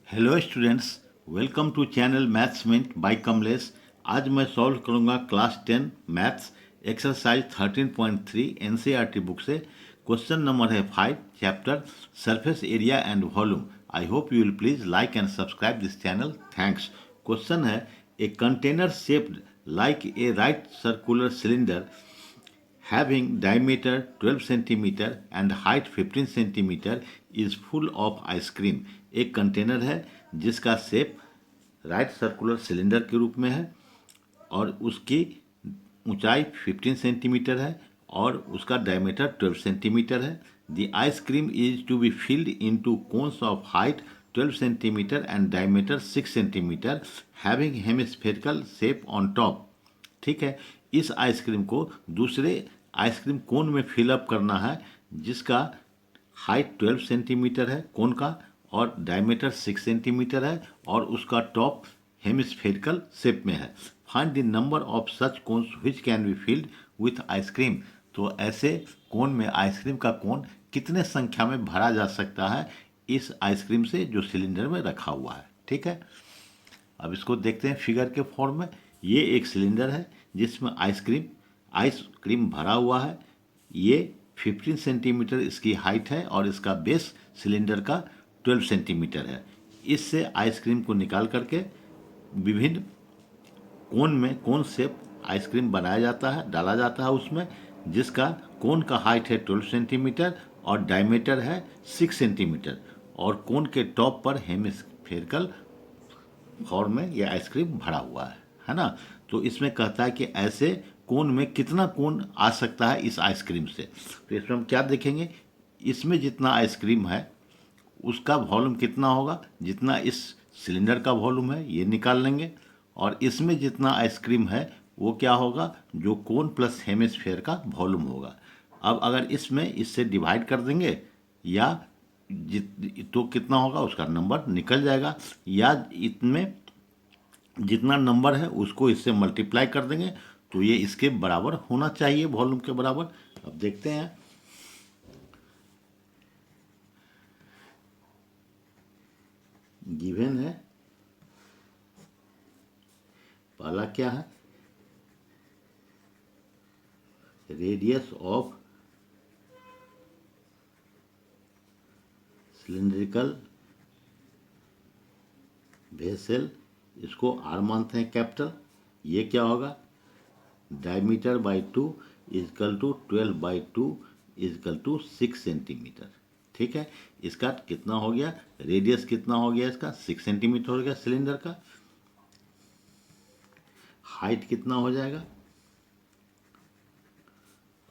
Hello students, welcome to channel maths minute by Kamlesh. आज मैं solve करूंगा class 10 maths exercise 13.3 NCERT book से। Question number है 5, chapter surface area and volume. I hope you will please like and subscribe this channel. Thanks. Question है, a container shaped like a right circular cylinder having diameter 12 centimeter and height 15 centimeter is full of ice cream। एक container है जिसका shape right circular cylinder के रूप में है और उसकी ऊंचाई 15 सेंटीमीटर है और उसका डायमीटर 12 सेंटीमीटर है। The ice cream is to be filled into cones of height 12 centimetre and diameter 6 centimetre having hemispherical shape on top. ठीक है, इस आइसक्रीम को दूसरे आइसक्रीम कोन में फिलअप करना है जिसका हाइट 12 सेंटीमीटर है कोन का और डायमीटर 6 सेंटीमीटर है और उसका टॉप हेमिस्फेरिकल शेप में है। Find the number of such cones which can be filled with ice cream. तो ऐसे कोन में आइसक्रीम का कोन कितने संख्या में भरा जा सकता है इस आइसक्रीम से जो सिलेंडर में रखा हुआ है। ठीक है, अब इसको देखते हैं फिगर के फॉर्म में। ये एक सिलेंडर है जिसमें आइसक्रीम भरा हुआ है। ये 15 सेंटीमीटर इसकी हाइट है और इसका बेस सिलेंडर का 12 सेंटीमीटर है। इससे आइसक्रीम को निकाल करके विभिन्न कोन शेप आइसक्रीम बनाया जाता है, डाला जाता है उसमें, जिसका कोन का हाइट है 12 सेंटीमीटर और डायमीटर है 6 सेंटीमीटर और कोन के टॉप पर हेमिस्फेरिकल फॉर्म में यह आइसक्रीम भरा हुआ है ना। तो इसमें कहता है कि ऐसे कोन में कितना कोन आ सकता है इस आइसक्रीम से। तो इसमें हम क्या देखेंगे, इसमें जितना आइसक्रीम है उसका वॉल्यूम कितना होगा, जितना इस सिलेंडर का वॉल्यूम है ये निकाल लेंगे, और इसमें जितना आइसक्रीम है वो क्या होगा, जो कोन प्लस हेमिस्फेयर का वॉल्यूम होगा। अब अगर इसमें इससे डिवाइड कर देंगे या तो कितना होगा उसका नंबर निकल जाएगा, या इसमें जितना नंबर है उसको इससे मल्टीप्लाई कर देंगे तो ये इसके बराबर होना चाहिए, वॉल्यूम के बराबर। अब देखते हैं, गिवन है पहला क्या है, रेडियस ऑफ सिलिंड्रिकल वेसल, इसको आर मानते हैं कैपिटल। ये क्या होगा, diameter by 2 is equal to 12/2 is equal to 6 centimetre. ठीक है, इसका कितना हो गया, रेडियस कितना हो गया इसका 6 सेंटीमीटर हो गया सिलेंडर का। हाइट कितना हो जाएगा,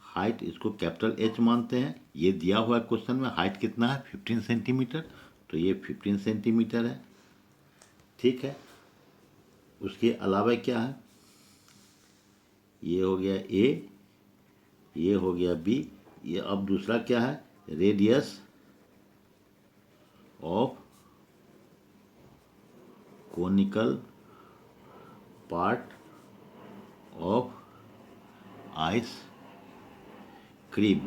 हाइट इसको कैपिटल एच मानते हैं। ये दिया हुआ है क्वेश्चन में, हाइट कितना है 15 सेंटीमीटर, तो ये 15 सेंटीमीटर है। ठीक है, उसके अलावा क्या है, ये हो गया ए, ये हो गया बी, ये अब दूसरा क्या है, radius of conical part of ice cream.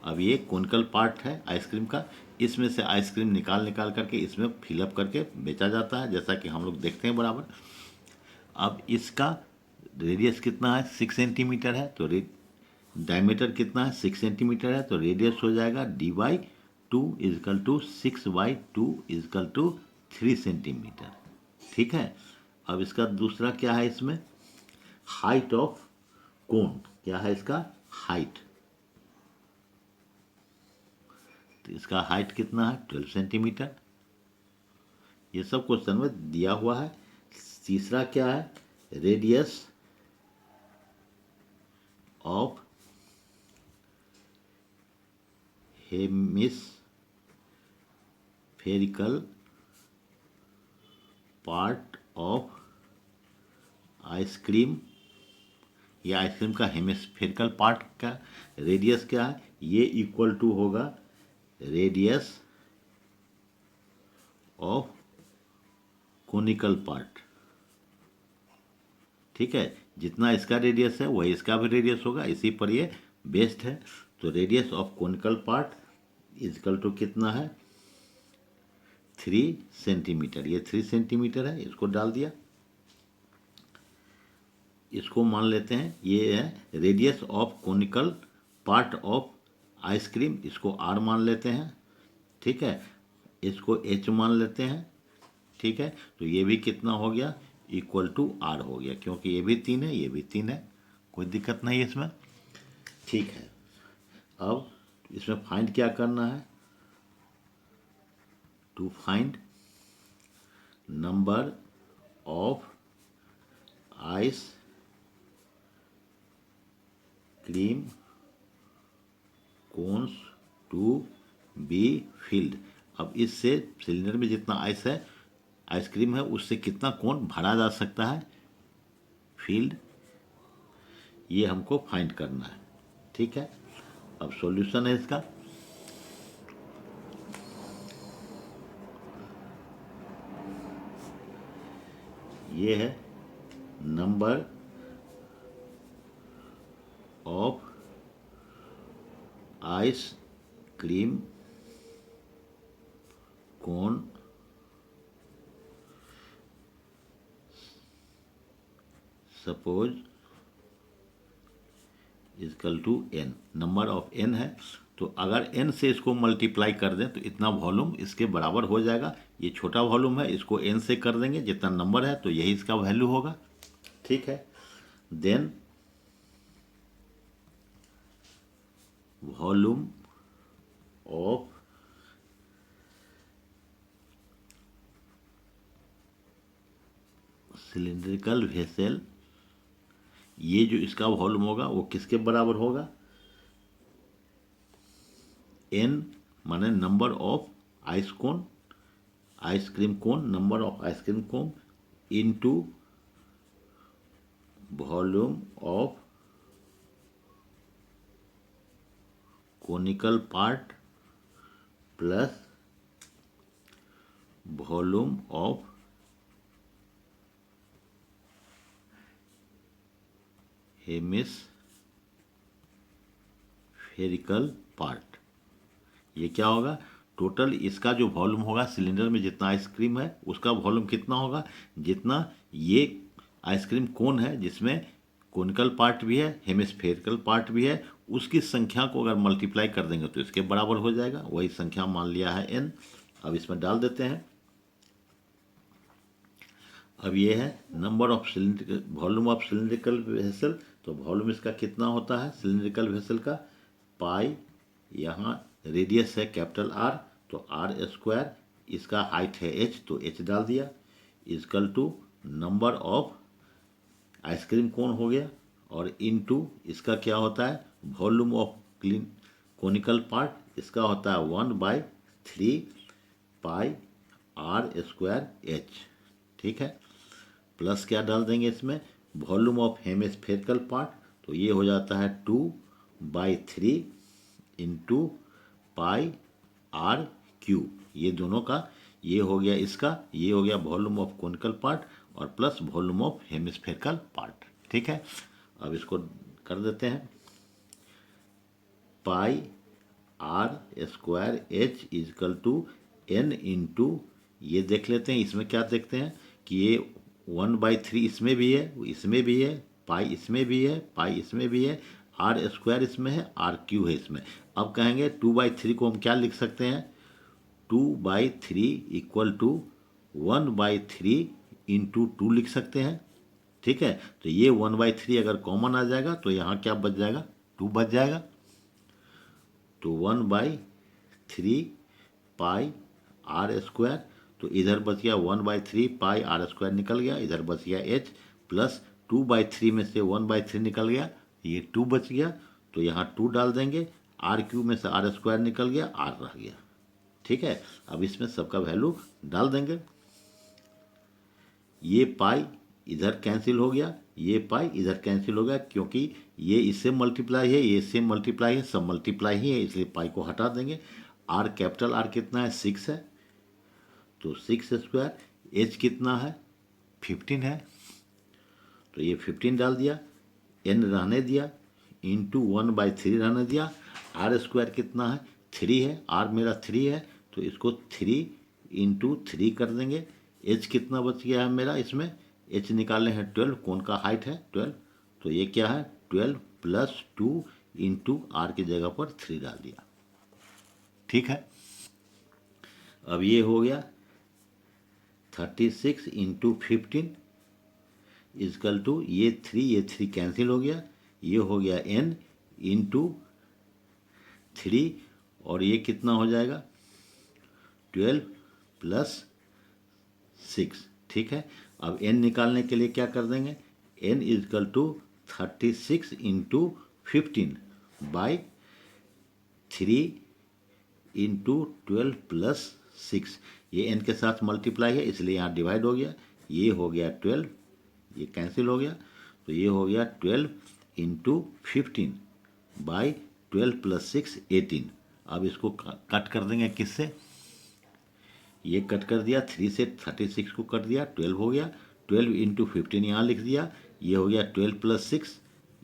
अब ये कोनिकल पार्ट है आइसक्रीम का, इसमें से आइसक्रीम निकाल करके इसमें फिलअप करके बेचा जाता है, जैसा कि हम लोग देखते हैं बराबर। अब इसका रेडियस कितना है 6 सेंटीमीटर है, तो डायमीटर कितना है 6 सेंटीमीटर है, तो रेडियस हो जाएगा d/2 is equal to 6/2 is equal to 3 centimetre. ठीक है, अब इसका दूसरा क्या है, इसमें हाइट ऑफ कोन क्या है, इसका हाइट, तो इसका हाइट कितना है 12 सेंटीमीटर। ये सब क्वेश्चन में दिया हुआ है। तीसरा क्या है, radius of hemispherical part of ice cream. ये आइसक्रीम का हेमिस्फेरिकल पार्ट का रेडियस क्या है, ये इक्वल टू होगा रेडियस ऑफ कोनिकल पार्ट। ठीक है, जितना इसका रेडियस है वही इसका भी रेडियस होगा, इसी पर ये बेस्ड है। तो radius of conical part is equal to कितना है 3 सेंटीमीटर, ये 3 सेंटीमीटर है, इसको डाल दिया। इसको मान लेते हैं ये है radius of conical part of ice cream, इसको आर मान लेते हैं, ठीक है। इसको एच मान लेते हैं, ठीक है। तो ये भी कितना हो गया, इक्वल टू आर हो गया, क्योंकि ये भी 3 है, ये भी 3 है, कोई दिक्कत नहीं है इसमें, ठीक है। अब इसमें फाइंड क्या करना है, to find number of ice cream cones to be filled. अब इससे सिलेंडर में जितना आइस है, आइसक्रीम है, उससे कितना कोन भरा जा सकता है, फील्ड, ये हमको फाइंड करना है, ठीक है। अब सॉल्यूशन है इसका, ये है number of ice cream cone suppose is equal to N, number of N है, तो अगर एन से इसको मल्टीप्लाई कर दें तो इतना वॉल्यूम इसके बराबर हो जाएगा। ये छोटा वॉल्यूम है, इसको एन से कर देंगे, जितना नंबर है तो यही इसका वैल्यू होगा, ठीक है। Then volume of cylindrical vessel, ये जो इसका वॉल्यूम होगा वो किसके बराबर होगा, एन माने number of ice cone, ice cream cone, number of ice cream cone into volume of conical part plus volume of hemispherical part. ये क्या होगा, टोटल इसका जो वॉल्यूम होगा सिलेंडर में जितना आइसक्रीम है उसका वॉल्यूम कितना होगा, जितना ये आइसक्रीम कोन है जिसमें कोनिकल पार्ट भी है, हेमिस्फेरिकल पार्ट भी है, उसकी संख्या को अगर मल्टीप्लाई कर देंगे तो इसके बराबर हो जाएगा, वही संख्या मान लिया है n। अब इसमें डाल देते हैं। अब ये है number of cylindrical, volume of cylindrical vessel, तो वॉल्यूम इसका कितना होता है सिलिंड्रिकल वेसल का, पाई, यहाँ रेडियस है कैपिटल आर तो आर स्क्वायर, इसका हाइट है एच तो एच डाल दिया, is equal to number of ice cream cone हो गया, और इनटू इसका क्या होता है volume of clean conical part, इसका होता है 1/3 पाई आर स्क्वायर एच, ठीक है। प्लस क्या डाल देंगे इसमें, वॉल्यूम ऑफ हेमिस्फेरिकल पार्ट, तो ये हो जाता है 2/3 इंटू पाई आर क्यू, ये दोनों का, ये हो गया इसका, ये हो गया वॉल्यूम ऑफ कोनिकल पार्ट और plus volume of hemispherical part, ठीक है। अब इसको कर देते हैं, pi R square H equal to N into, ये देख लेते हैं इसमें क्या देखते हैं कि ये 1/3 इसमें भी है, इसमें भी है, पाई इसमें भी है, पाई इसमें भी है, आर स्क्वायर इसमें है, आर क्यू है इसमें। अब कहेंगे 2/3 को हम क्या लिख सकते हैं, 2/3 इक्वल टू 1/3 इंटू 2 लिख सकते हैं, ठीक है। तो ये 1/3 अगर कॉमन आ जाएगा तो यहाँ क्या बच जाएगा, 2 बच जाएगा, तो 1/3 पाई आर स्क्वायर, तो इधर बच गया 1/3 पाई आर स्क्वायर निकल गया, इधर बच गया एच, प्लस 2/3 में से 1/3 निकल गया, ये 2 बच गया, तो यहाँ 2 डाल देंगे, आर क्यू में से आर स्क्वायर निकल गया, आर रह गया, ठीक है। अब इसमें सबका वैल्यू डाल देंगे, ये पाई इधर कैंसिल हो गया, ये पाई इधर कैंसिल हो गया, क्योंकि ये इससे मल्टीप्लाई है, ये इससे मल्टीप्लाई है, सब मल्टीप्लाई ही है, इसलिए पाई को हटा देंगे। आर कैपिटल आर कितना है 6 है, तो 6 स्क्वायर, एच कितना है 15 है, तो ये 15 डाल दिया, एन रहने दिया, इंटू 1/3 रहने दिया, आर स्क्वायर कितना है 3 है, आर मेरा 3 है, तो इसको 3 इंटू 3 कर देंगे। एच कितना बच गया है मेरा इसमें, एच निकालने हैं 12, कोन का हाइट है 12, तो ये क्या है 12 प्लस 2 इंटू आर की जगह पर 3 डाल दिया। ठीक है, अब ये हो गया 36 इंटू 15 इजकल टू ये 3 कैंसिल हो गया, ये हो गया n इंटू 3 और ये कितना हो जाएगा 12 प्लस 6। ठीक है, अब n निकालने के लिए क्या कर देंगे, n is equal to 36 into 15 by 3 into 12 plus 6। ये n के साथ मल्टीप्लाई है इसलिए यहाँ डिवाइड हो गया, ये हो गया 12, ये कैंसिल हो गया, तो ये हो गया 12 इंटू 15 बाई 12 प्लस 6 18। अब इसको कट कर देंगे किससे, ये कट कर दिया, 3 से 36 को कट दिया, 12 हो गया, 12 इंटू 15 यहाँ लिख दिया, ये हो गया 12 प्लस 6,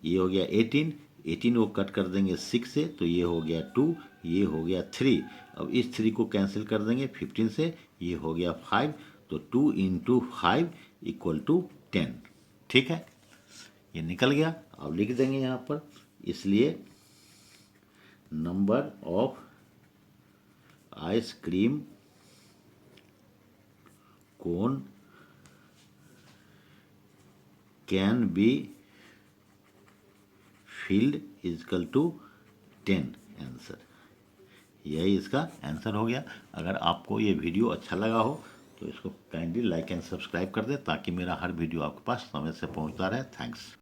ये हो गया 18, 18 को कट कर देंगे 6 से, तो ये हो गया 2, ये हो गया 3। अब इस 3 को कैंसिल कर देंगे 15 से, ये हो गया 5, तो 2 इंटू 5 इक्वल टू 10। ठीक है, ये निकल गया। अब लिख देंगे यहाँ पर, इसलिए number of ice cream cone can be filled is equal to 10 answer. यही इसका आंसर हो गया। अगर आपको ये वीडियो अच्छा लगा हो तो इसको काइंडली लाइक एंड सब्सक्राइब कर दें ताकि मेरा हर वीडियो आपके पास समय से पहुंचता रहे। थैंक्स।